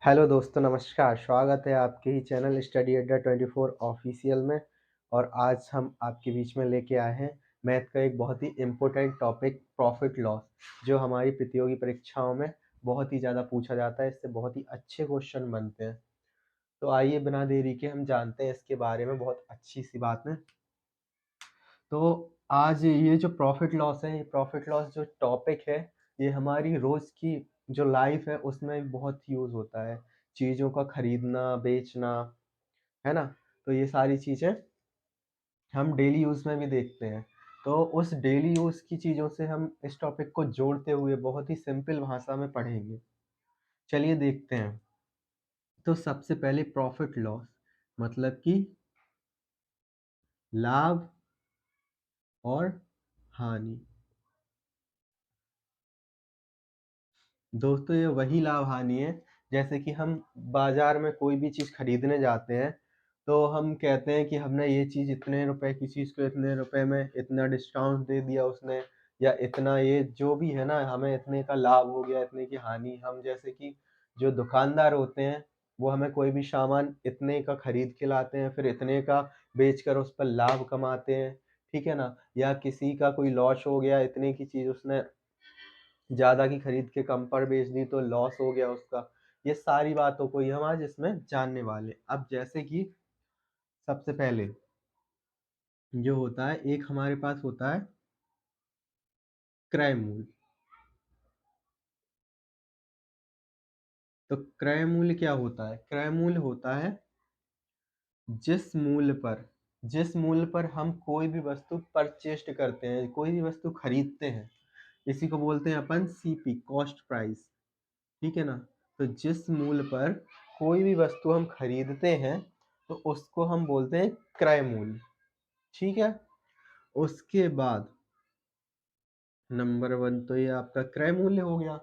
Hello दोस्तों, नमस्कार। स्वागत है आपके ही चैनल स्टडी अड्डा 24 ऑफिशियल में। और आज हम आपके बीच में लेके आए हैं मैथ का एक बहुत ही इम्पोर्टेंट टॉपिक, प्रॉफिट लॉस, जो हमारी प्रतियोगी परीक्षाओं में बहुत ही ज़्यादा पूछा जाता है। इससे बहुत ही अच्छे क्वेश्चन बनते हैं। तो आइए बिना देरी के हम जानते हैं इसके बारे में बहुत अच्छी सी बात है। तो आज ये जो प्रॉफिट लॉस है, ये प्रॉफिट लॉस जो टॉपिक है, ये हमारी रोज़ की जो लाइफ है उसमें बहुत यूज़ होता है। चीज़ों का खरीदना, बेचना, है ना? तो ये सारी चीज़ें हम डेली यूज़ में भी देखते हैं। तो उस डेली यूज़ की चीज़ों से हम इस टॉपिक को जोड़ते हुए बहुत ही सिंपल भाषा में पढ़ेंगे। चलिए देखते हैं। तो सबसे पहले प्रॉफिट लॉस मतलब कि लाभ और हानि। दोस्तों, ये वही लाभ हानि है, जैसे कि हम बाजार में कोई भी चीज़ खरीदने जाते हैं, तो हम कहते हैं कि हमने ये चीज़ इतने रुपए की चीज़ को इतने रुपए में इतना डिस्काउंट दे दिया उसने, या इतना ये जो भी है ना, हमें इतने का लाभ हो गया, इतने की हानि। हम जैसे कि जो दुकानदार होते हैं, वो हमें कोई भी सामान इतने का खरीद के लाते हैं, फिर इतने का बेचकर उस पर लाभ कमाते हैं, ठीक है ना? या किसी का कोई लॉस हो गया, इतने की चीज़ उसने ज़्यादा की खरीद के कम पर बेच दी तो लॉस हो गया उसका। ये सारी बातों को ही हम आज इसमें जानने वाले। अब जैसे कि सबसे पहले जो होता है, एक हमारे पास होता है क्रय मूल्य। तो क्रय मूल्य क्या होता है? क्रय मूल्य होता है जिस मूल्य पर हम कोई भी वस्तु परचेस्ट करते हैं, कोई भी वस्तु खरीदते हैं, इसी को बोलते हैं अपन सीपी, कॉस्ट प्राइस। ठीक है ना? तो जिस मूल्य पर कोई भी वस्तु हम खरीदते हैं, तो उसको हम बोलते हैं क्रय मूल्य। ठीक है? उसके बाद नंबर 1 तो ये आपका क्रय मूल्य हो गया।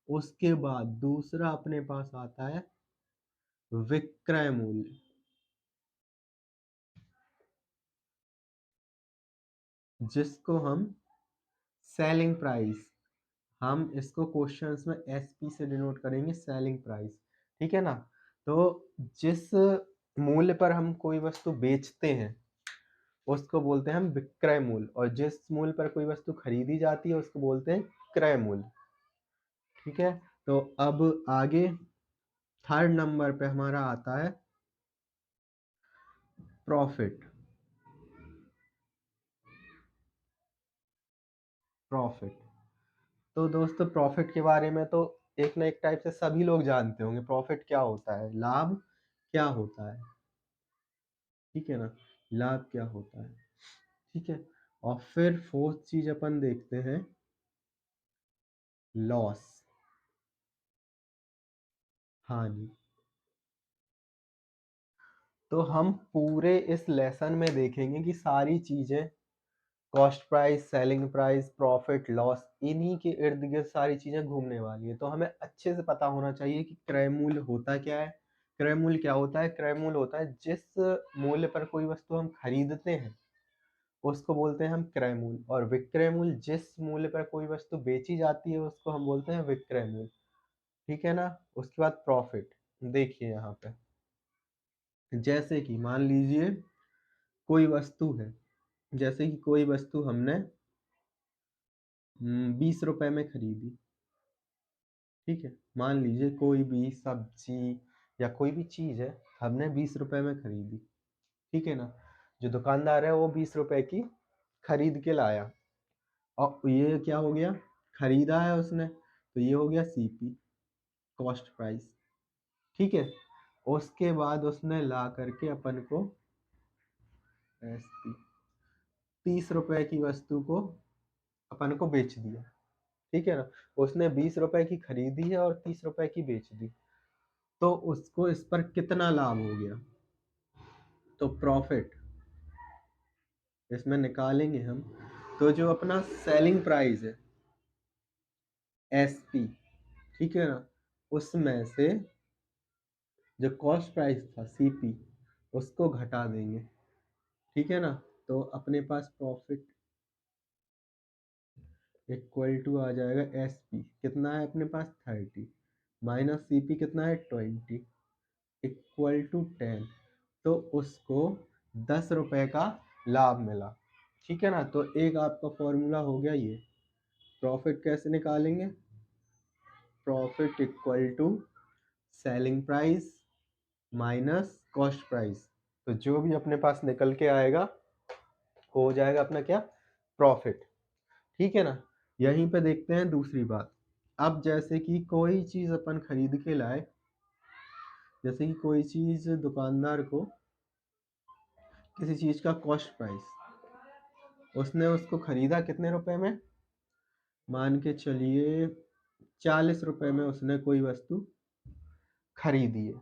उसके बाद दूसरा अपने पास आता है विक्रय मूल्य। जिसको हम सेलिंग प्राइस, हम इसको क्वेश्चंस में एसपी से डिनोट करेंगे, सेलिंग प्राइस। ठीक है ना? तो जिस मूल्य पर हम कोई वस्तु बेचते हैं उसको बोलते हैं हम विक्रय मूल्य, और जिस मूल्य पर कोई वस्तु खरीदी जाती है उसको बोलते हैं क्रय मूल्य। ठीक है? तो अब आगे थर्ड नंबर पे हमारा आता है प्रॉफिट। प्रॉफिट तो दोस्तों, प्रॉफिट के बारे में तो एक ना एक टाइप से सभी लोग जानते होंगे। प्रॉफिट क्या होता है, लाभ क्या होता है, ठीक है ना? लाभ क्या होता है, ठीक है। और फिर फोर्थ चीज अपन देखते हैं, लॉस, हानि। तो हम पूरे इस लेसन में देखेंगे कि सारी चीजें, cost price, selling price, profit loss, इन्हीं के इर्द गिर्द सारी चीजें घूमने वाली है। तो हमें अच्छे से पता होना चाहिए कि क्रय मूल्य होता क्या है। क्रय मूल्य क्या होता है? क्रय मूल्य होता है जिस मूल्य पर कोई वस्तु हम खरीदते हैं उसको बोलते हैं हम क्रय मूल्य, और विक्रय मूल्य जिस मूल्य पर कोई वस्तु बेची जाती है उसको हम बोलते हैं विक्रय मूल्य। ठीक है ना? उसके बाद प्रॉफिट। देखिए यहाँ पे, जैसे कि मान लीजिए कोई वस्तु है, जैसे कि कोई वस्तु हमने 20 रुपए में खरीदी। ठीक है? मान लीजिए कोई भी सब्जी या कोई भी चीज़ है, हमने 20 रुपए में खरीदी। ठीक है ना? जो दुकानदार है वो 20 रुपए की खरीद के लाया, और ये क्या हो गया, खरीदा है उसने, तो ये हो गया सीपी, कॉस्ट प्राइस। ठीक है? उसके बाद उसने ला करके अपन को एसपी, 30 रुपए की वस्तु को अपन को बेच दिया। ठीक है ना? उसने 20 रुपए की खरीदी है और 30 रुपए की बेच दी। तो उसको इस पर कितना लाभ हो गया? तो प्रॉफिट इसमें निकालेंगे हम, तो जो अपना सेलिंग प्राइस है एसपी, ठीक है ना, उसमें से जो कॉस्ट प्राइस था सीपी, उसको घटा देंगे। ठीक है ना? तो अपने पास प्रॉफिट इक्वल टू आ जाएगा एसपी, कितना है अपने पास 30। माइनस सीपी कितना है 20 इक्वल टू 10, तो उसको 10 रुपए का लाभ मिला। ठीक है ना, तो एक आपका फॉर्मूला हो गया ये। प्रॉफिट कैसे निकालेंगे? Profit equal to selling price minus cost price, तो जो भी अपने पास निकल के आएगा वो हो जाएगा अपना क्या? प्रॉफिट। ठीक है ना। यहीं पे देखते हैं दूसरी बात। अब जैसे कि कोई चीज अपन खरीद के लाए, जैसे कि कोई चीज दुकानदार को किसी चीज का कॉस्ट प्राइस, उसने उसको खरीदा कितने रुपए में? मान के चलिए 40 रुपए में उसने कोई वस्तु खरीदी है।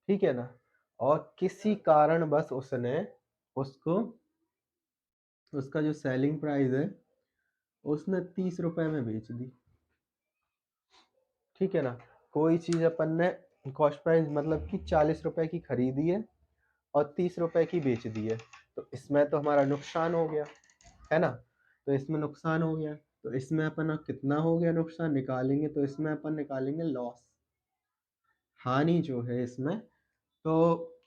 ठीक है ना। और किसी कारण बस उसने उसको, उसका जो सेलिंग प्राइस है उसने 30 रुपए में बेच दी। ठीक है ना। कोई चीज अपन ने कॉस्ट प्राइस मतलब कि 40 रुपए की खरीदी है और 30 रुपए की बेच दी है, तो इसमें तो हमारा नुकसान हो गया, है ना। तो इसमें नुकसान हो गया, तो इसमें अपन कितना हो गया नुकसान निकालेंगे, तो इसमें अपन निकालेंगे लॉस, हानि जो है इसमें। तो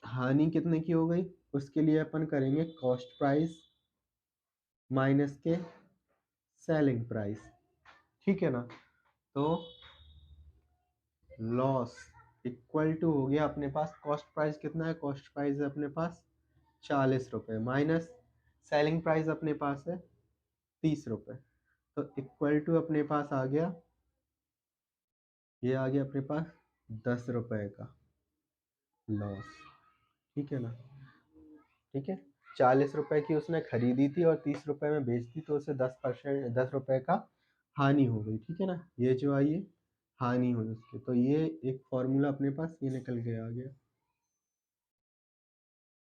हानि कितने की हो गई, उसके लिए अपन करेंगे कॉस्ट प्राइस माइनस के सेलिंग प्राइस। ठीक है ना। तो लॉस इक्वल टू हो गया अपने पास, कॉस्ट प्राइस कितना है? कॉस्ट प्राइस है अपने पास 40 रुपए माइनस सेलिंग प्राइस अपने पास है 30 रुपए, तो इक्वल टू अपने पास आ गया, ये आ गया अपने पास 10 रुपए का लॉस। ठीक है ना। ठीक है। 40 रुपए की उसने खरीदी थी और 30 रुपए में बेच दी, तो उसे 10%, 10 रुपए का हानि हो गई। ठीक है ना, ये जो आई है हानि हुई उसकी, तो ये एक फॉर्मूला अपने पास ये निकल के आ गया।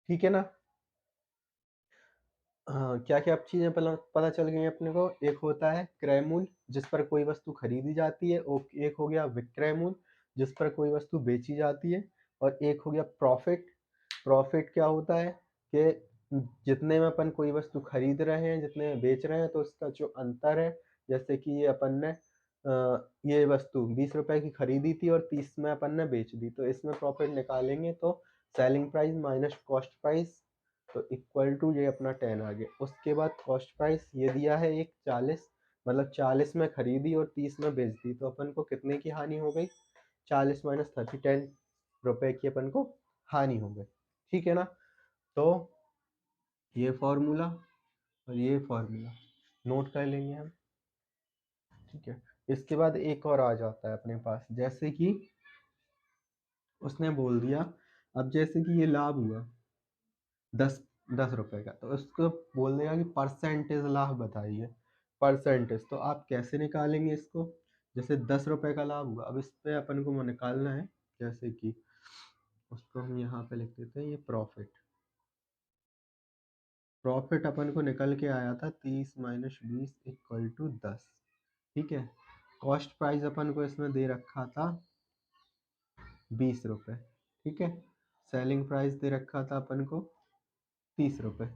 ठीक है ना। हाँ, क्या क्या चीजें पता पता चल गई अपने को। एक होता है क्रय मूल्य, जिस पर कोई वस्तु खरीदी जाती है, और एक हो गया विक्रय मूल्य, जिस पर कोई वस्तु बेची जाती है, और एक हो गया प्रॉफिट। प्रॉफिट क्या होता है कि जितने में अपन कोई वस्तु खरीद रहे हैं, जितने में बेच रहे हैं, तो उसका जो अंतर है, जैसे कि ये अपन ने ये वस्तु 20 रुपए की खरीदी थी और 30 में अपन ने बेच दी, तो इसमें प्रॉफिट निकालेंगे तो selling price minus cost price, तो इक्वल टू ये अपना 10 आ गया। उसके बाद कॉस्ट प्राइस ये दिया है एक 40, मतलब 40 में खरीदी और 30 में बेच दी, तो अपन को कितने की हानि हो गई? 40 माइनस 30, 10 रुपए की अपन को हानि हो गई। ठीक है ना। तो ये फॉर्मूला और ये फॉर्मूला नोट कर लेंगे हम। ठीक है। इसके बाद एक और आ जाता है अपने पास, जैसे कि उसने बोल दिया, अब जैसे कि ये लाभ हुआ 10 रुपए का, तो उसको बोल देगा कि परसेंटेज लाभ बताइए। परसेंटेज तो आप कैसे निकालेंगे इसको? जैसे 10 रुपए का लाभ हुआ, अब इस पे अपन को निकालना है, जैसे कि उसको हम यहाँ पे लिख देते हैं ये प्रॉफिट। प्रॉफिट अपन को निकल के आया था 30 माइनस 20 इक्वल टू 10। ठीक है। कॉस्ट प्राइस अपन को इसमें दे रखा था 20 रुपए। ठीक है। सेलिंग प्राइस दे रखा था अपन को 30 रुपए।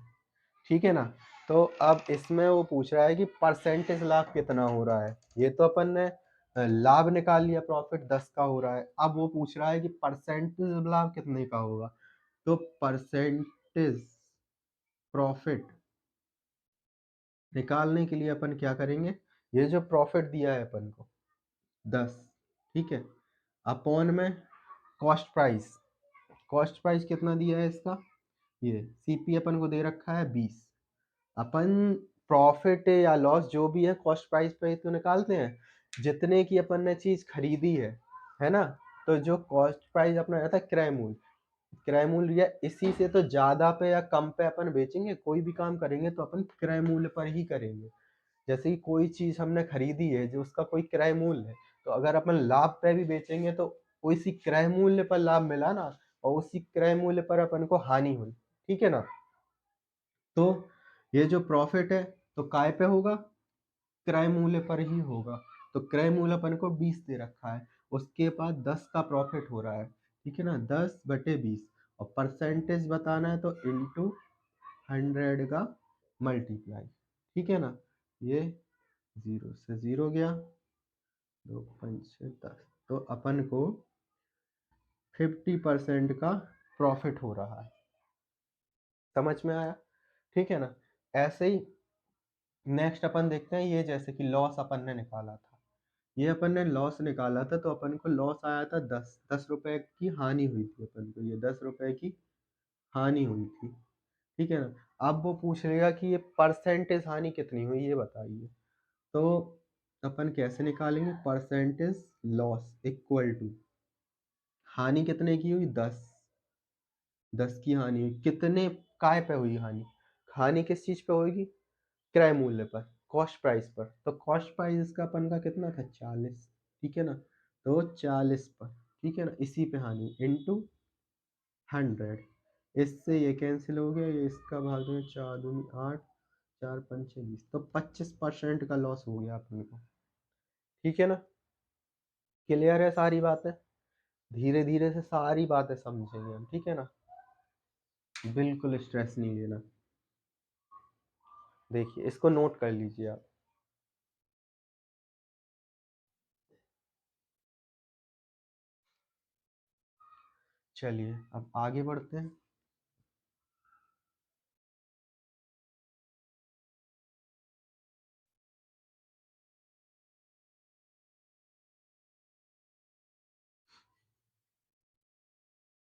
ठीक है ना। तो अब इसमें वो पूछ रहा है कि परसेंटेज लाभ कितना हो रहा है। ये तो अपन ने लाभ निकाल लिया, प्रॉफिट 10 का हो रहा है। अब वो पूछ रहा है कि परसेंटेज लाभ कितने का होगा, तो परसेंटेज प्रॉफिट निकालने के लिए अपन क्या करेंगे, ये जो प्रॉफिट दिया है अपन को 10, ठीक है, अपॉन में कॉस्ट प्राइस। कॉस्ट प्राइस कितना दिया है इसका, ये सीपी अपन को दे रखा है 20। अपन प्रॉफिट या लॉस जो भी है कॉस्ट प्राइस पे तो निकालते हैं, जितने की अपन ने चीज खरीदी है ना। तो जो कॉस्ट प्राइस अपना रहता है क्रय मूल्य, क्रय मूल्य या इसी से तो ज्यादा पे या कम पे अपन बेचेंगे, कोई भी काम करेंगे तो अपन क्रय मूल्य पर ही करेंगे। जैसे कि कोई चीज हमने खरीदी है जो उसका कोई क्रय मूल्य है, तो अगर अपन लाभ पे भी बेचेंगे तो उसी क्रय मूल्य पर लाभ मिला ना, और उसी क्रय मूल्य पर अपन को हानि हुई। ठीक है ना। तो ये जो प्रॉफिट है तो काय पे होगा, क्रय मूल्य पर ही होगा। तो क्रय मूल्य अपन को 20 दे रखा है, उसके बाद 10 का प्रॉफिट हो रहा है। ठीक है ना, 10/20, और परसेंटेज बताना है तो इंटू 100 का मल्टीप्लाई। ठीक है ना। ये 0 से 0 गया, 2 5 6 10, तो अपन को 50% का प्रॉफिट हो रहा है। समझ में आया? ठीक है ना? ऐसे ही नेक्स्ट अपन देखते हैं, ये जैसे कि लॉस अपन ने निकाला था, ये अपन ने लॉस निकाला था, तो अपन को लॉस आया था 10 रुपए की हानि हुई थी अपन को, ये 10 रुपए की हानि हुई थी। ठीक है ना? अब वो पूछ लेगा कि ये परसेंटेज हानि कितनी हुई, ये बताइए। तो अपन कैसे निकालेंगे? परसेंटेज लॉस इक्वल टू हानि कितने की हुई? 10 की हानि हुई। कितने काय पे हुई हानि? हानि किस चीज पे होगी? क्रय मूल्य पर, कॉस्ट प्राइस पर। तो कॉस्ट प्राइस इसका अपन का कितना था? 40। ठीक है ना? तो 40 पर, ठीक है ना, इसी पे हानि इंटू 100। इससे ये कैंसिल हो गया, ये इसका भाग में 4 दूनी 8, 4 5 6 20, तो 25% का लॉस हो गया अपन को। ठीक है ना? क्लियर है सारी बातें? धीरे धीरे से सारी बातें समझेंगे हम, ठीक है ना? बिल्कुल स्ट्रेस नहीं लेना। देखिए इसको नोट कर लीजिए आप। चलिए अब आगे बढ़ते हैं।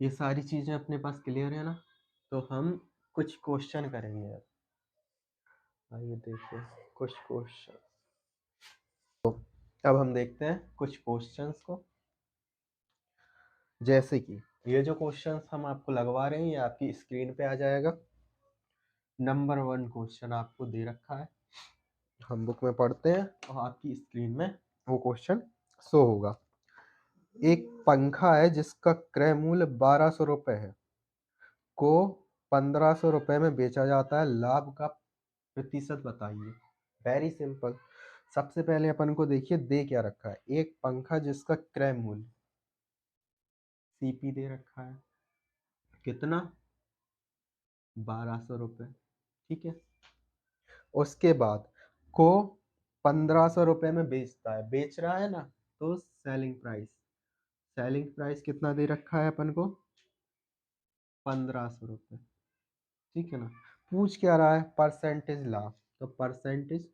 ये सारी चीजें अपने पास क्लियर है ना? तो हम कुछ क्वेश्चन करेंगे अब। आइए देखिए कुछ क्वेश्चन। अब हम देखते हैं कुछ क्वेश्चंस को। जैसे कि ये जो क्वेश्चंस हम आपको लगवा रहे हैं, ये आपकी स्क्रीन पे आ जाएगा। नंबर 1 क्वेश्चन आपको दे रखा है, हम बुक में पढ़ते हैं और आपकी स्क्रीन में वो क्वेश्चन शो होगा। एक पंखा है जिसका क्रय मूल्य 1200 रुपये है, को 1500 रुपये में बेचा जाता है, लाभ का प्रतिशत बताइए। Very simple. सबसे पहले अपन को देखिए दे क्या रखा है, एक पंखा जिसका क्रय मूल्य सीपी दे रखा है, कितना? 1200 रुपये। ठीक है। उसके बाद को 1500 रुपये में बेचता है, बेच रहा है ना, तो सेलिंग प्राइस, सेलिंग प्राइस कितना दे रखा है अपन को? 1500 रुपये। ठीक है ना? पूछ क्या रहा है? परसेंटेज लाभ, तो परसेंटेज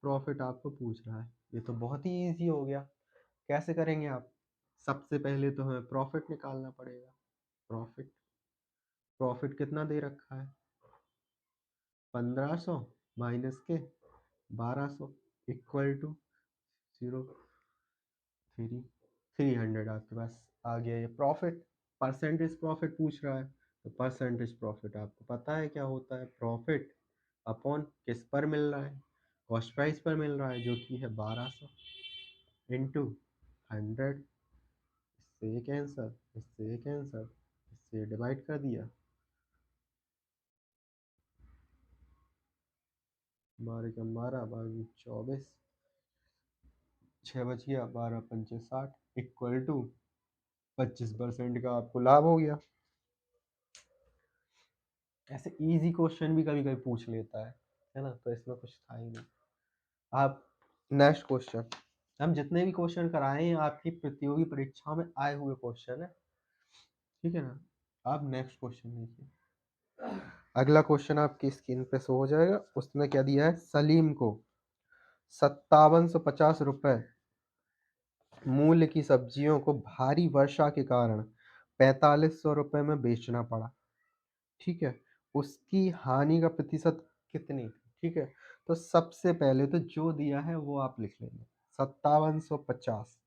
प्रॉफिट आपको पूछ रहा है। ये तो बहुत ही इजी हो गया। कैसे करेंगे आप? सबसे पहले तो हमें प्रॉफिट निकालना पड़ेगा। प्रॉफिट, प्रॉफिट कितना दे रखा है? 1500 माइनस के 1200 इक्वल टू 300। आपके पास आ गया ये प्रॉफिट। परसेंटेज प्रॉफिट पूछ रहा है, तो परसेंटेज प्रॉफिट आपको पता है क्या होता है? प्रॉफिट अपॉन किस पर मिल रहा है? कॉस्ट प्राइस पर मिल रहा है, जो कि है 1200 इंटू 100। इससे एक आंसर, इससे एक आंसर, इससे डिवाइड कर दिया। 12 का 12, 12 24, 6 बच गया, 12 पंचे 60 इक्वल टू 25% का आपको लाभ हो गया। ऐसे इजी क्वेश्चन भी कभी कभी पूछ लेता है ना? तो इसमें कुछ था ही नहीं। आप नेक्स्ट क्वेश्चन, हम जितने भी क्वेश्चन कराए हैं आपकी प्रतियोगी परीक्षाओं में आए हुए क्वेश्चन है, ठीक है ना? आप नेक्स्ट क्वेश्चन देखिए। अगला क्वेश्चन आपकी स्क्रीन पे शो हो जाएगा। उसने क्या दिया है? सलीम को 5750 रुपये मूल्य की सब्जियों को भारी वर्षा के कारण 4500 रुपये में बेचना पड़ा। ठीक है। उसकी हानि का प्रतिशत कितनी थी? ठीक है। तो सबसे पहले तो जो दिया है वो आप लिख लेंगे, 5750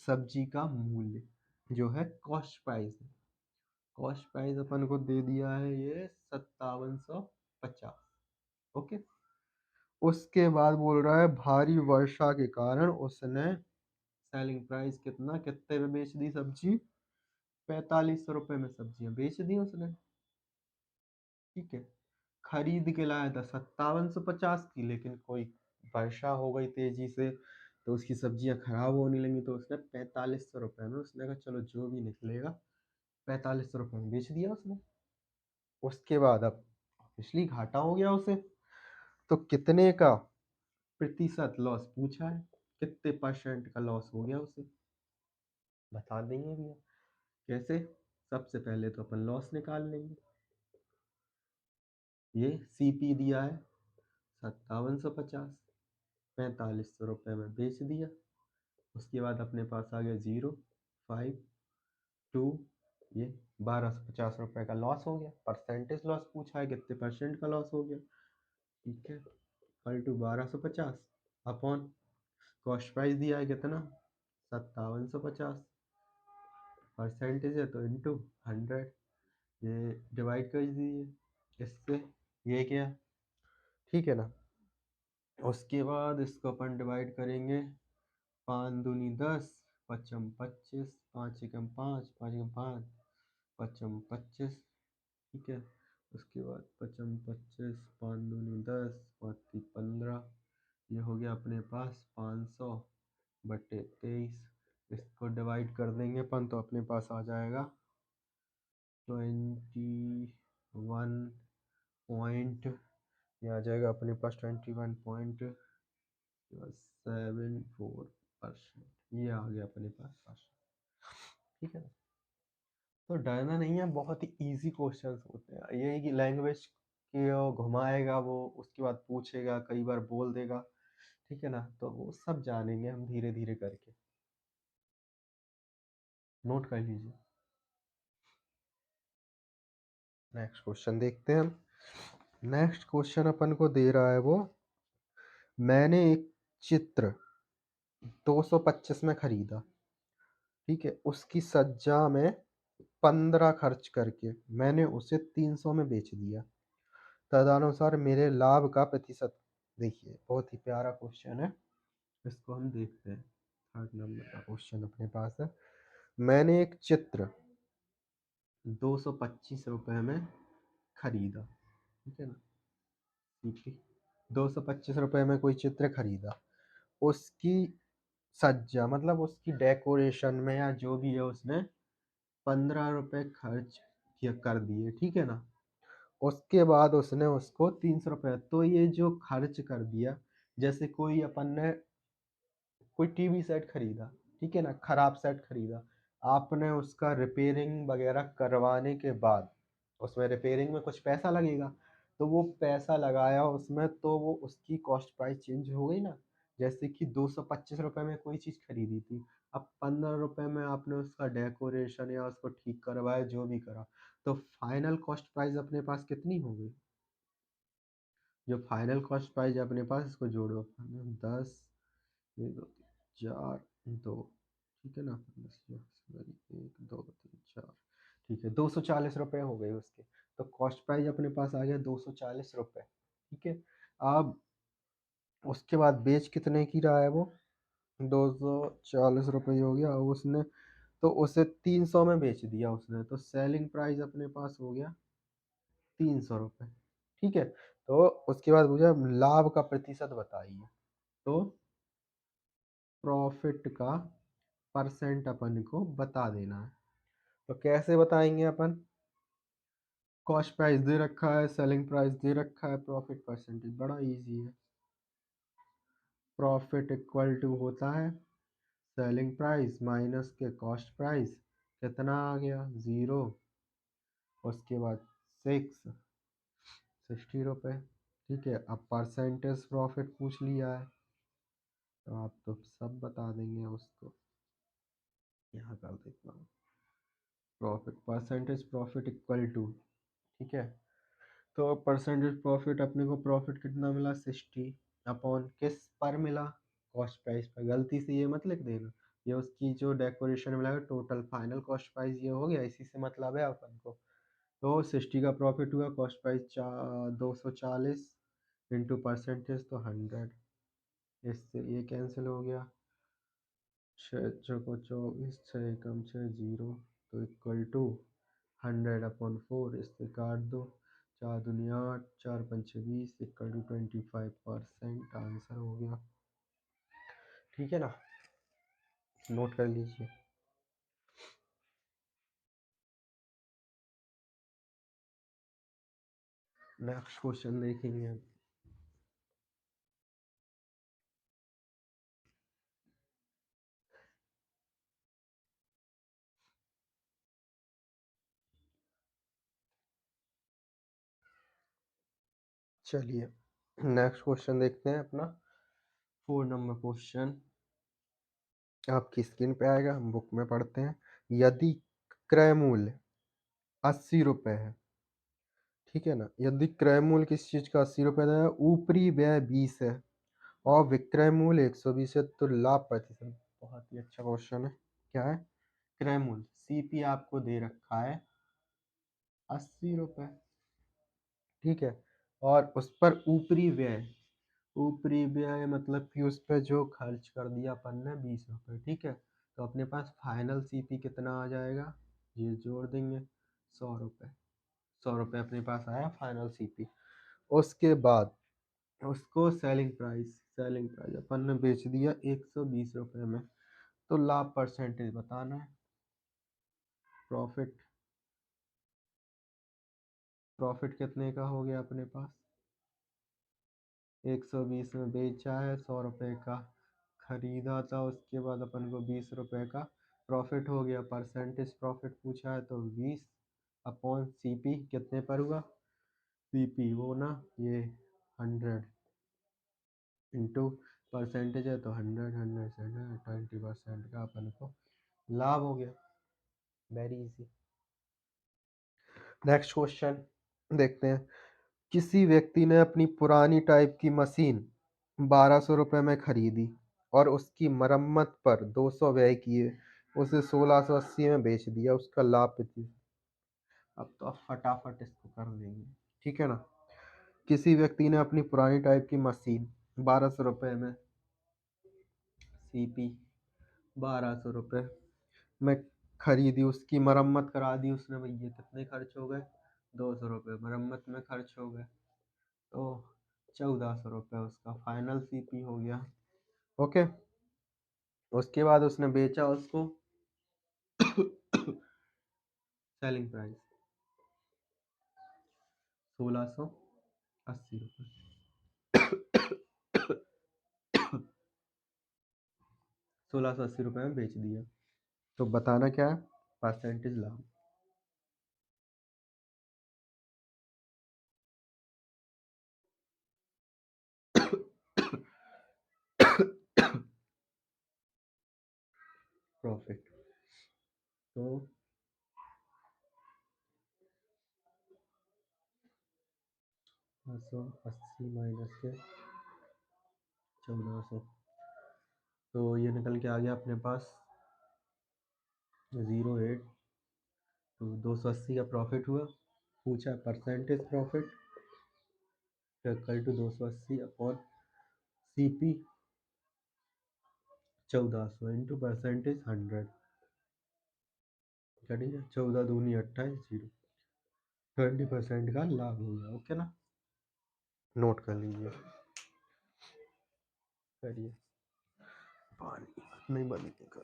सब्जी का मूल्य, जो है कॉस्ट प्राइस है। कॉस्ट प्राइस अपन को दे दिया है ये 5750। ओके। उसके बाद बोल रहा है भारी वर्षा के कारण उसने सेलिंग प्राइस कितना, कितने में बेच दी सब्जी? 4500 रुपये में सब्जियां बेच दी उसने। ठीक है। खरीद के लाया था 5750 की, लेकिन कोई वर्षा हो गई तेजी से, तो उसकी सब्जियां खराब होने लगी, तो उसने 4500 रुपये में, उसने कहा चलो जो भी निकलेगा 4500 रुपये में बेच दिया उसने। उसके बाद अब पिछली घाटा हो गया उसे, तो कितने का प्रतिशत लॉस पूछा है, कितने परसेंट का लॉस हो गया उसे? बता देंगे भैया कैसे। सबसे पहले तो अपन लॉस निकाल लेंगे। ये सीपी दिया है 5750, 4500 रुपये में बेच दिया। उसके बाद अपने पास आ गया 0.52, ये 1250 रुपये का लॉस हो गया। परसेंटेज लॉस पूछा है, कितने परसेंट का लॉस हो गया। ठीक है, equal to 1250 upon cost price दिया है कितना 5750, परसेंटेज है तो इंटू 100, ये डिवाइड कर दीजिए इससे, ये क्या, ठीक है ना। उसके बाद इसको अपन डिवाइड करेंगे, 5 दूनी 10, पचम 25, 5 एकम 5, 5 एकम 5, पचम 25। ठीक है, उसके बाद पचम 25, 5 दूनी 10, 5 15, ये हो गया अपने पास 500/23। इसको डिवाइड कर देंगे अपन तो अपने पास आ जाएगा 21 ये आ जाएगा अपने पास 21.74%, ये आ गया अपने पास परसेंट। ठीक है, तो डरना नहीं है, बहुत ही इजी क्वेश्चंस होते हैं। ये है कि लैंग्वेज की घुमाएगा वो, उसके बाद पूछेगा, कई बार बोल देगा। ठीक है ना, तो वो सब जानेंगे हम धीरे धीरे करके। नोट कर लीजिए। नेक्स्ट क्वेश्चन देखते हैं हम। नेक्स्ट क्वेश्चन अपन को दे रहा है वो, मैंने एक चित्र 225 में खरीदा। ठीक है, उसकी सज्जा में 15 खर्च करके मैंने उसे 300 में बेच दिया। तदनुसार मेरे लाभ का प्रतिशत। देखिए बहुत ही प्यारा क्वेश्चन है, इसको हम देखते हैं। 3rd नंबर का क्वेश्चन अपने पास है। मैंने एक चित्र 225 रुपये में खरीदा। ठीक है ना, ठीक है, 225 रुपये में कोई चित्र खरीदा। उसकी सज्जा मतलब उसकी डेकोरेशन में या जो भी है उसने 15 रुपये खर्च किया कर दिए। ठीक है ना, उसके बाद उसने उसको 300 रुपये, तो ये जो खर्च कर दिया, जैसे कोई अपन ने कोई टीवी सेट खरीदा, ठीक है ना, खराब सेट खरीदा, आपने उसका रिपेयरिंग वगैरह करवाने के बाद उसमें रिपेयरिंग में कुछ पैसा लगेगा, तो वो पैसा लगाया उसमें, तो वो उसकी कॉस्ट प्राइस चेंज हो गई ना। जैसे कि 225 रुपये में कोई चीज़ खरीदी थी, अब 15 रुपये में आपने उसका डेकोरेशन या उसको ठीक करवाया, जो भी करा, तो फाइनल कॉस्ट प्राइस अपने पास कितनी हो गई। जो फाइनल कॉस्ट प्राइस अपने पास, इसको जोड़ो, 10, ये 2 3 4 2, ठीक है ना, 1 2 3 4, ठीक है, 240 रुपये हो गए उसके। तो कॉस्ट प्राइस अपने पास आ गया 240 रुपये। ठीक है, अब उसके बाद बेच कितने की रहा है वो, 240 रुपये हो गया। अब उसने तो उसे 300 में बेच दिया उसने, तो सेलिंग प्राइस अपने पास हो गया 300 रुपये। ठीक है, तो उसके बाद मुझे लाभ का प्रतिशत बताइए। तो प्रॉफिट का परसेंट अपन को बता देना है। तो कैसे बताएंगे अपन, कॉस्ट प्राइस दे रखा है, सेलिंग प्राइस दे रखा है, प्रॉफिट परसेंटेज बड़ा इजी है। प्रॉफिट इक्वल टू होता है सेलिंग प्राइस माइनस के कॉस्ट प्राइस, कितना आ गया 0, उसके बाद 60 रुपये। ठीक है, अब परसेंटेज प्रॉफिट पूछ लिया है, तो आप तो सब बता देंगे उसको। यहाँ कर देता हूँ, profit percentage profit equal to, ठीक है, तो परसेंटेज प्रॉफिट अपने को प्रॉफिट कितना मिला 60 अपॉन किस पर मिला, कॉस्ट प्राइस पर। गलती से ये मत लिख देना, ये उसकी जो डेकोरेशन मिला टोटल फाइनल कॉस्ट प्राइस ये हो गया, इसी से मतलब है अपन को। तो 60 का प्रॉफिट हुआ, कॉस्ट प्राइस 240 इंटू परसेंटेज तो 100, इससे ये कैंसिल हो गया, 6 छः कम 6 0, तो इक्वल टू 100/4, इससे काट दो, 4 दूनी 8, 4 पंचे 20, इक्वल टू 25% आंसर हो गया। ठीक है ना, नोट कर लीजिए। नेक्स्ट क्वेश्चन देखेंगे। चलिए नेक्स्ट क्वेश्चन देखते हैं अपना 4 नंबर क्वेश्चन आपकी स्क्रीन पे आएगा, हम बुक में पढ़ते हैं। यदि क्रय मूल्य 80 रुपये है, ठीक है ना, यदि क्रय मूल्य किसी चीज का 80 रुपये है, ऊपरी व्यय 20 है और विक्रय मूल्य 120 है, तो लाभ प्रतिशत। बहुत ही अच्छा क्वेश्चन है। क्या है? क्रय मूल्य सीपी आपको दे रखा है 80 रुपये, ठीक है, और उस पर ऊपरी व्यय मतलब कि उस पर जो खर्च कर दिया अपन ने 20 रुपये, ठीक है। तो अपने पास फाइनल सीपी कितना आ जाएगा, ये जोड़ देंगे 100 रुपये। 100 रुपये अपने पास आया फाइनल सीपी। उसके बाद उसको सेलिंग प्राइस अपन ने बेच दिया 120 रुपये में। तो लाभ परसेंटेज बताना है। प्रॉफिट प्रॉफिट कितने का हो गया अपने पास, 120 में बेचा है, 100 रुपये का खरीदा था, उसके बाद अपन को 20 रुपये का प्रॉफिट हो गया। परसेंटेज प्रॉफिट पूछा है तो 20 अपॉन सीपी कितने पर हुआ, सीपी वो ना ये 100 इंटू परसेंटेज है तो 100 से 20% का अपन को लाभ हो गया। Very easy. नेक्स्ट क्वेश्चन देखते हैं। किसी व्यक्ति ने अपनी पुरानी टाइप की मशीन 1200 रुपये में खरीदी और उसकी मरम्मत पर 200 व्यय किए, उसे 1680 में बेच दिया, उसका लाभ प्रतिशत। अब तो आप फटाफट इसको कर देंगे, ठीक है ना। किसी व्यक्ति ने अपनी पुरानी टाइप की मशीन 1200 रुपये में, सीपी 1200 रुपये में खरीदी, उसकी मरम्मत करा दी उसने, भैया कितने खर्च हो गए, 200 रुपये मरम्मत में खर्च हो गए, तो 1400 रुपये उसका फाइनल सीपी हो गया। ओके, उसके बाद उसने बेचा उसको सेलिंग प्राइस 1680 रुपये 1680 रुपये में बेच दिया। तो बताना क्या है, परसेंटेज लाभ। प्रॉफिट तो 280 माइनस के 1400, तो ये निकल के आ गया अपने पास 08, तो 280 का प्रॉफिट हुआ। पूछा percentage profit equal to 280 upon CP 1400 into percentage 100, ठीक है, 14 दूनी 28, 0, 20% का लाभ हो गया। ओके ना, नोट कर लीजिए। करिए, पानी नहीं बंद कर।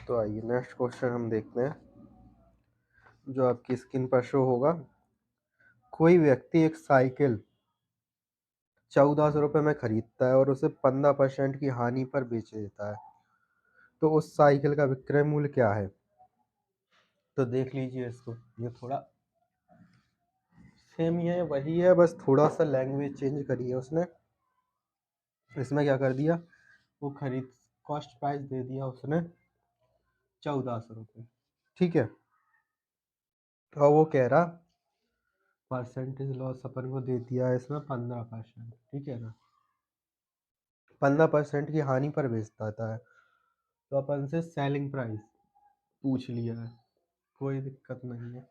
तो आइए नेक्स्ट क्वेश्चन हम देखते हैं, जो आपकी स्क्रीन पर शो होगा। कोई व्यक्ति एक साइकिल 1400 रुपये में खरीदता है और उसे 15% की हानि पर बेच देता है, तो उस साइकिल का विक्रय मूल्य क्या है। तो देख लीजिए इसको, ये थोड़ा सेम ही है, वही है, बस थोड़ा सा लैंग्वेज चेंज करी है उसने। इसमें क्या कर दिया, वो खरीद कॉस्ट प्राइस दे दिया उसने 1400 रुपये, ठीक है, और वो कह रहा परसेंटेज लॉस अपन को दे दिया है इसमें 15%, ठीक है ना। 15% की हानि पर बेचता है, तो अपन से सेलिंग प्राइस पूछ लिया है, कोई दिक्कत नहीं है।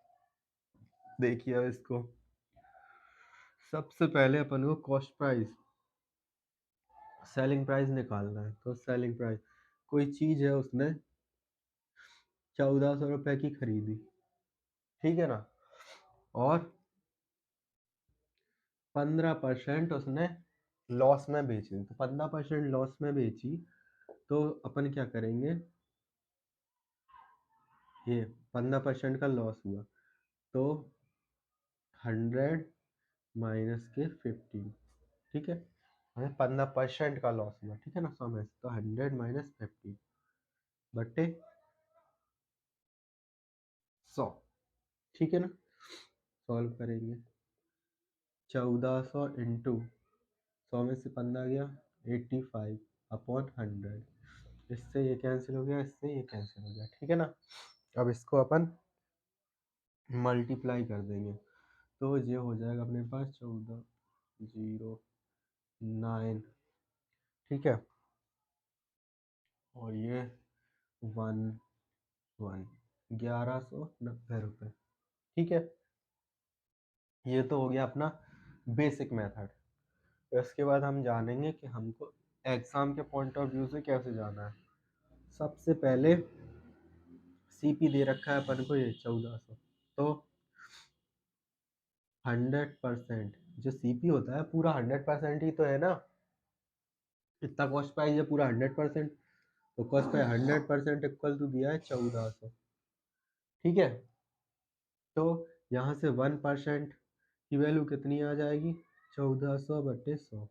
देखिए अब इसको सबसे पहले अपन को कॉस्ट प्राइस सेलिंग प्राइस निकालना है। तो सेलिंग प्राइस, कोई चीज है उसने 1400 रुपये की खरीदी, ठीक है ना, और 15% उसने लॉस में बेची, तो 15% लॉस में बेची, तो अपन क्या करेंगे, ये 15% का लॉस हुआ, तो 100 माइनस के 15, ठीक है, हमें 15% का लॉस हुआ, ठीक है ना। सौ में से तो 100 माइनस 50 बटे 100, ठीक है ना। सॉल्व करेंगे, 1400 इंटू 100 में से 15 गया 85 अपॉन 100, इससे ये कैंसिल हो गया, इससे ये कैंसिल हो गया, ठीक है ना। अब इसको अपन मल्टीप्लाई कर देंगे तो ये हो जाएगा अपने पास 1409, ठीक है, और ये 1190 रुपये, ठीक है। ये तो हो गया अपना बेसिक मेथड। इसके बाद हम जानेंगे कि हमको एग्जाम के पॉइंट ऑफ व्यू से कैसे जाना है। सबसे पहले सीपी दे रखा है अपन को ये 1400, तो 100% जो सीपी होता है पूरा 100% ही तो है ना। इतना कॉस्ट प्राइस है पूरा 100%, तो कॉस्ट प्राइस 100% इक्वल टू दिया है 1400, ठीक है। तो यहाँ से 1% की वैल्यू कितनी आ जाएगी, 1400 बटे 100,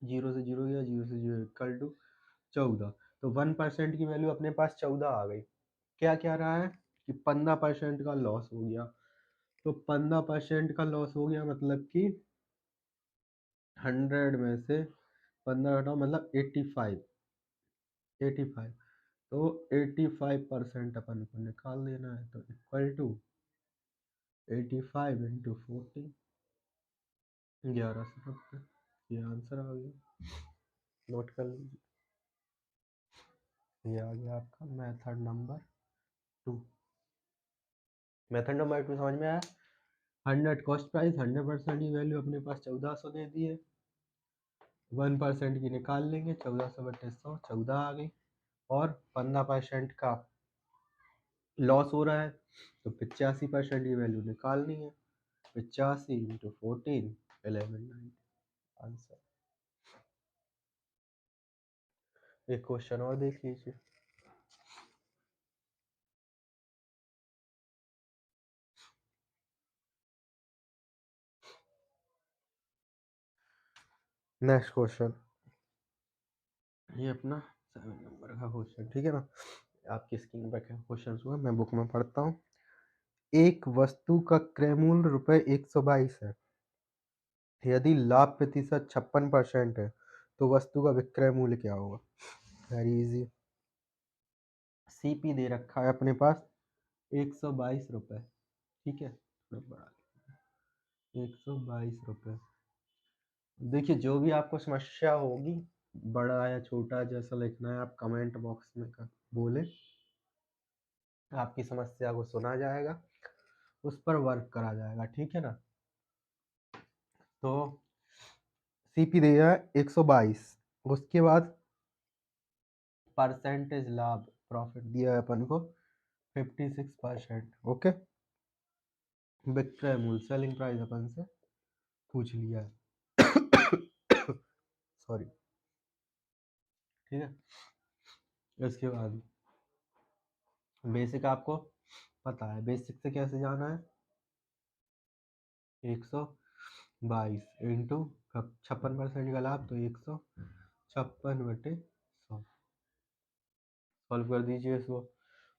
जीरो से जीरो गया, जीरो से जीरो इक्वल टू 14। तो 1% की वैल्यू अपने पास 14 आ गई। क्या क्या रहा है कि 15% का लॉस हो गया, तो 15% का लॉस हो गया मतलब कि 100 में से 15 घटाओ मतलब 85, तो 85% अपन को निकाल देना है, तो इक्वल टू 85 इंटू 40, 1190, ये आंसर आ गया, नोट कर लीजिए। ये आ गया आपका मेथड नंबर 2। मेथड नंबर 2 समझ में आया। 100 कॉस्ट प्राइस, 100% की वैल्यू अपने पास 1400 दे दी है, 1% की निकाल लेंगे, 1400 बटे 100 14 आ गई, और 15% का लॉस हो रहा है, तो 85% की वैल्यू निकालनी है, 85 इंटू 14 1190 आंसर। एक क्वेश्चन और देख लीजिए। नेक्स्ट क्वेश्चन, ये अपना 7 नंबर का क्वेश्चन, ठीक है ना। आपकी स्क्रीन पर क्वेश्चन हुआ, मैं बुक में पढ़ता हूँ। एक वस्तु का क्रय मूल्य रुपये 122 है, यदि लाभ प्रतिशत 56% है तो वस्तु का विक्रय मूल्य क्या होगा। Very easy. सीपी दे रखा है अपने पास 122 रुपये, ठीक है, थोड़ा बड़ा 122 रुपये। देखिए जो भी आपको समस्या होगी, बड़ा या छोटा जैसा लिखना है, आप कमेंट बॉक्स में बोले, आपकी समस्या को सुना जाएगा, उस पर वर्क करा जाएगा, ठीक है ना। तो सीपी दिया है 122, उसके बाद परसेंटेज लाभ प्रॉफिट दिया है अपन को 56%, ओके। विक्रय मूल्य सेलिंग प्राइस अपन से पूछ लिया है, सॉरी, ठीक है। इसके बाद बेसिक आपको पता है, बेसिक से कैसे जाना है, 122 इंटू 56% का लाभ, तो 156/100, सॉल्व कर दीजिए इसको,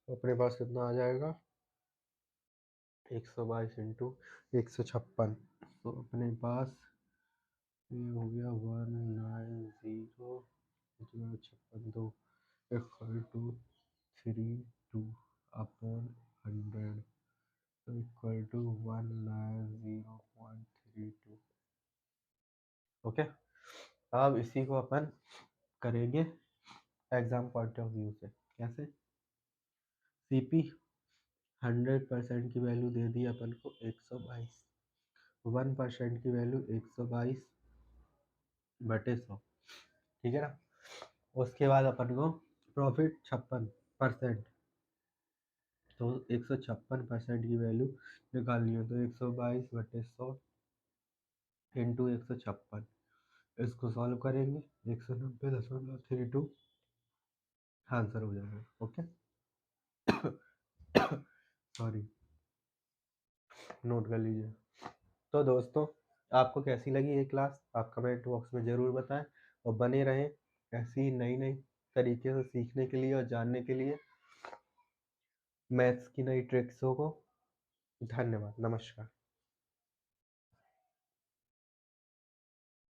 अपने पास कितना आ जाएगा, 122 इंटू 156, तो अपने पास ये हो गया 190,56 इक्वल टू 32 अपॉन 100, तो इक्वल टू 190.32, ओके। अब इसी को अपन करेंगे एग्जाम पॉइंट ऑफ व्यू से, कैसे। सीपी 100% की वैल्यू दे दी अपन को 122, 1% की वैल्यू 122/100, ठीक है ना। उसके बाद अपन को प्रॉफिट 56%, तो 156% की वैल्यू निकालनी है, तो 122/100 इंटू 156, इसको सॉल्व करेंगे, 190.32 आंसर हो जाएगा, ओके। सॉरी, नोट कर लीजिए। तो दोस्तों आपको कैसी लगी ये क्लास? आप कमेंट बॉक्स में ज़रूर बताएँ और बने रहें ऐसी ही नई-नई तरीके से सीखने के लिए और जानने के लिए मैथ्स की नई ट्रिक्सों को। धन्यवाद, नमस्कार।